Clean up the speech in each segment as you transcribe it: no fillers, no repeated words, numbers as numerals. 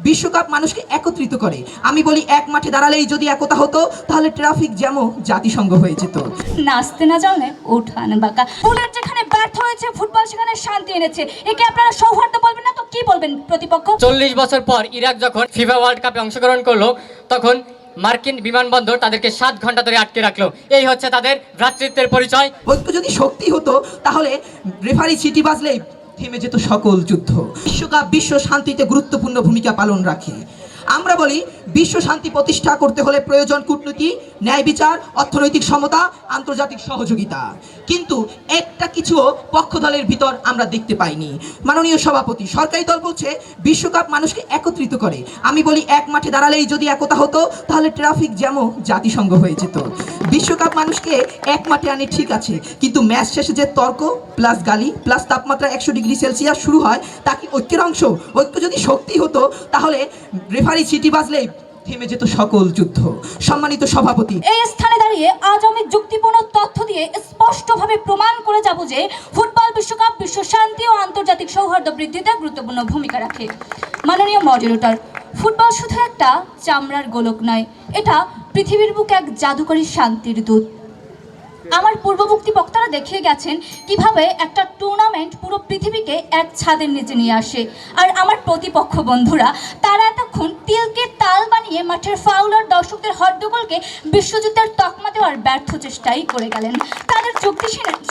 বিশ্বকাপ মানুষকে একত্রিত করে। আমি বলি এক মাঠে দাঁড়ালেই যদি একতা হতো তাহলে ট্রাফিক জ্যামও জাতিসংঘ হয়ে যেত। নাচতে না জানলে উঠান বাঁকা। বুলেট যেখানে ব্যর্থ হয়েছে, ফুটবল সেখানে শান্তি এনেছে। একে আপনারা সৌহার্দ্য বলবেন না তো কি বলবেন প্রতিপক্ষ? 40 বছর পর ইরাক যখন ফিফা ওয়ার্ল্ড কাপে অংশগ্রহণ করলো, তখন মার্কিন বিমানবন্দর তাদেরকে 7 ঘন্টা ধরে আটকে রাখলো। এই হচ্ছে তাদের ভ্রাতৃত্বের পরিচয়। ঐক্য যদি শক্তি হতো তাহলে রেফারি সিটি বাজলেই থেমে যেত সকল যুদ্ধ। বিশ্বকাপ বিশ্ব শান্তিতে গুরুত্বপূর্ণ ভূমিকা পালন রাখে। আমরা বলি বিশ্ব শান্তি প্রতিষ্ঠা করতে হলে প্রয়োজন কূটনীতি, ন্যায় বিচার, অর্থনৈতিক সমতা, আন্তর্জাতিক সহযোগিতা। কিন্তু একটা কিছুও পক্ষ দলের ভিতর আমরা দেখতে পাইনি। মাননীয় সভাপতি, সরকারি দল বলছে বিশ্বকাপ মানুষকে একত্রিত করে। আমি বলি এক মাঠে দাঁড়ালেই যদি একতা হতো তাহলে ট্রাফিক জ্যামও জাতিসংঘ হয়ে যেত। বিশ্বকাপ মানুষকে এক মাঠে আনে ঠিক আছে, কিন্তু ম্যাচ শেষে যে তর্ক প্লাস গালি প্লাস তাপমাত্রা 100 ডিগ্রি সেলসিয়াস শুরু হয় তা কি ঐক্যের অংশ? ঐক্য যদি শক্তি হতো তাহলে রেফারি সিটি বাজলেই থেমে যেত সকল যুদ্ধ। সম্মানিত সভাপতি, এই স্থানে দাঁড়িয়ে আজ আমি যুক্তিপূর্ণ তথ্য দিয়ে স্পষ্টভাবে প্রমাণ করে যাব যে ফুটবল বিশ্বকাপ বিশ্ব শান্তি ও আন্তর্জাতিক সৌহার্দ্য বৃদ্ধিতে গুরুত্বপূর্ণ ভূমিকা রাখে। মাননীয় মডারেটর, ফুটবল শুধু একটা চামড়ার গোলক নয়, এটা পৃথিবীর বুকে এক জাদুকরী শান্তির দূত। আমার পূর্ববর্তী বক্তারা দেখিয়ে গেছেন কিভাবে একটা টুর্নামেন্ট পুরো পৃথিবীকে এক ছাদের নিচে নিয়ে আসে। আর আমার প্রতিপক্ষ বন্ধুরা তারা এতক্ষণ তিলকে তাল বানিয়ে মাঠের ফাউলার দর্শকদের হট্টগোলকে বিশ্বযুদ্ধের তকমা দেওয়ার ব্যর্থ চেষ্টাই করে গেলেন। তাদের যুক্তি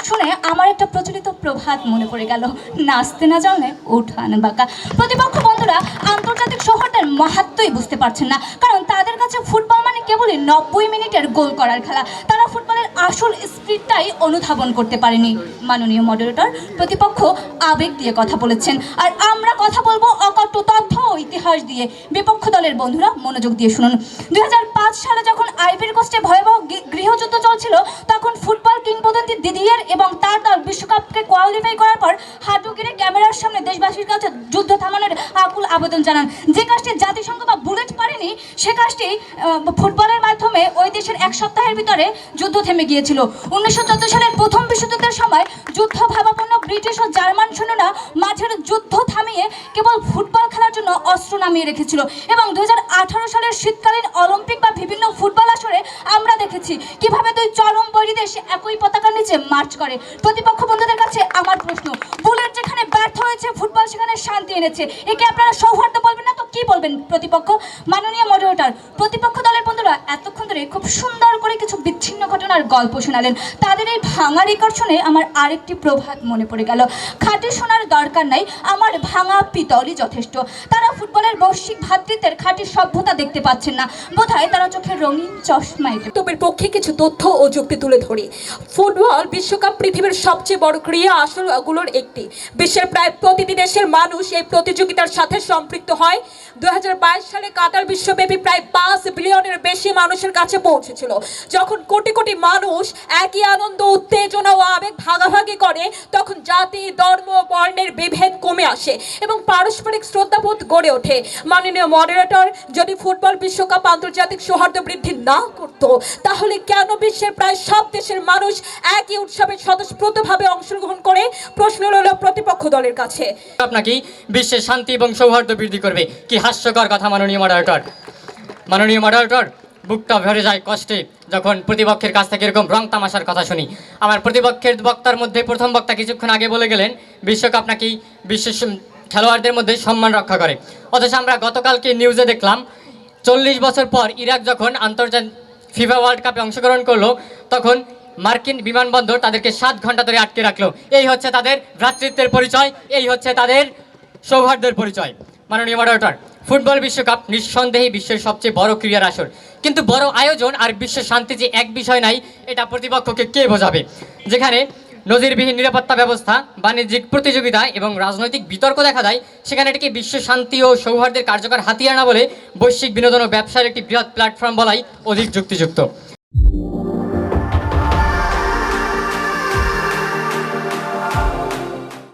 শুনে আমার একটা প্রচলিত প্রভাত মনে পড়ে গেল, নাচতে না জানলে উঠান বাঁকা। প্রতিপক্ষ বন্ধুরা আন্তর্জাতিক সৌহার্দ্যের মাহাত্ম্যই বুঝতে পারছেন না, কারণ তাদের কাছে ফুটবল মানে কেবলই 90 মিনিটের গোল করার খেলা। তারা ফুটবলের আসল স্পিরিটটাই অনুধাবন করতে পারেনি। মাননীয় মডারেটর, প্রতিপক্ষ আবেগ দিয়ে কথা বলেছেন, আর আমরা কথা বলবো অকট্ট তথ্য ও ইতিহাস দিয়ে। বিপক্ষ দলের বন্ধুরা মনোযোগ দিয়ে শুনুন। 2005 সালে যখন আইভরি কোস্টে ভয়াবহ গৃহযুদ্ধ চলছিল, তখন ফুটবল কিংবদন্তি দিদিয়ের এবং তার দল বিশ্বকাপকে কোয়ালিফাই করার পর হাঁটু গেড়ে ক্যামেরার সামনে দেশবাসীর কাছে যুদ্ধ থামানোর আকুল আবেদন জানান। যে কাজটি জাতিসংঘ বা বুলেট পারেনি, সে কাজটি ফুটবলের মাধ্যমে ওই দেশের এক সপ্তাহের ভিতরে যুদ্ধ থেমে গিয়েছিল। 1914 সালের প্রথম বিশ্বযুদ্ধের সময় যুদ্ধ ভাবাপন্ন ব্রিটিশ ও জার্মান সৈন্যরা মাঝের যুদ্ধ থামিয়ে কেবল ফুটবল খেলার জন্য অস্ত্র নামিয়ে রেখেছিল। এবং 2018 সালের শীতকালীন অলিম্পিক বা বিভিন্ন ফুটবল আসরে আমরা দেখেছি কিভাবে দুই চরম বৈরী দেশ একই পতাকার নিচে মার্চ করে। প্রতিপক্ষ বন্ধুদের কাছে আমার প্রশ্ন, বুলেট যেখানে ব্যর্থ হয়েছে, ফুটবল সেখানে শান্তি এনেছে। একে আপনারা সৌহার্দ্য বলবেন না তো কি বলবেন প্রতিপক্ষ? মাননীয় মডারেটর, প্রতিপক্ষ দলের বন্ধুরা এতক্ষণ ধরে খুব সুন্দর করে কিছু বিচ্ছিন্ন ঘটনার গল্প শোনালেন। তাদের এই ভাঙা রেকর্ড শুনে আমার আরেকটি প্রভাত মনে পড়ে গেল। খাঁটি শোনার দরকার নাই, আমার ভাঙা পিতলই যথেষ্ট। তারা ফুটবলের বৈশ্বিক ভ্রাতৃত্বের খাঁটি সভ্যতা দেখতে পাচ্ছেন না, বোধহয় তারা চোখের রঙিন চশমায়। তবের পক্ষে কিছু তথ্য ও যুক্তি তুলে ধরি। ফুটবল বিশ্বকাপ পৃথিবীর সবচেয়ে বড় ক্রীড়া আসরগুলোর একটি। বিশ্বের প্রায় প্রতিটি দেশের মানুষ এই প্রতিযোগিতার সাথে সম্পৃক্ত হয়। 2022 সালে কাতার বিশ্বব্যাপী প্রায় 5 বিলিয়নের বেশি মানুষের কাছে পৌঁছেছিল। যখন কোটি কোটি মানুষ একই আনন্দ, উত্তেজনা ও আবেগ ভাগাভাগি করে, তখন জাতি, ধর্ম, বর্ণের বিভেদ কমে আসে এবং পারস্পরিক শ্রদ্ধাবোধ গড়ে ওঠে। মাননীয় মডারেটর, যদি ফুটবল বিশ্বকাপ আন্তর্জাতিক সৌহার্দ্য বৃদ্ধি না করত, তাহলে কেন বিশ্বের প্রায় সব দেশের মানুষ একই উৎসবে স্বতঃস্ফূর্তভাবে অংশগ্রহণ করে? প্রশ্ন রইল প্রতিপক্ষ দলের কাছে। আপনাকে বিশ্বের শান্তি এবং সৌহার্দ্য বৃদ্ধি করবে? কি হাস্যকর কথা মাননীয় মডারেটর। মাননীয় মডারেটর, বুকটা ভরে যায় কষ্টে যখন প্রতিপক্ষের কাছ থেকে এরকম রং তামাশার কথা শুনি। আমার প্রতিপক্ষের বক্তার মধ্যে প্রথম বক্তা কিছুক্ষণ আগে বলে গেলেন বিশ্বকাপ নাকি বিশ্বের খেলোয়াড়দের মধ্যে সম্মান রক্ষা করে, অথচ আমরা গতকালকে নিউজে দেখলাম 40 বছর পর ইরাক যখন আন্তর্জাতিক ফিফা ওয়ার্ল্ড কাপে অংশগ্রহণ করলো, তখন মার্কিন বিমানবন্দর তাদেরকে 7 ঘন্টা ধরে আটকে রাখলো। এই হচ্ছে তাদের ভ্রাতৃত্বের পরিচয়, এই হচ্ছে তাদের সৌহার্দ্যের পরিচয়। মাননীয় মডারেটর, ফুটবল বিশ্বকাপ নিঃসন্দেহে বিশ্বের সবচেয়ে বড় ক্রীড়ার আসর, কিন্তু বড় আয়োজন আর বিশ্বের শান্তি যে এক বিষয় নাই, এটা প্রতিপক্ষকে কে বোঝাবে? যেখানে নজিরবিহীন নিরাপত্তা ব্যবস্থা, বাণিজ্যিক প্রতিযোগিতা এবং রাজনৈতিক বিতর্ক দেখা যায়, সেখানে এটিকে বিশ্ব শান্তি ও সৌহার্দ্যের কার্যকর হাতিয়ার না বলে বৈশ্বিক বিনোদন ও ব্যবসার একটি বৃহৎ প্ল্যাটফর্ম বলাই অধিক যুক্তিযুক্ত।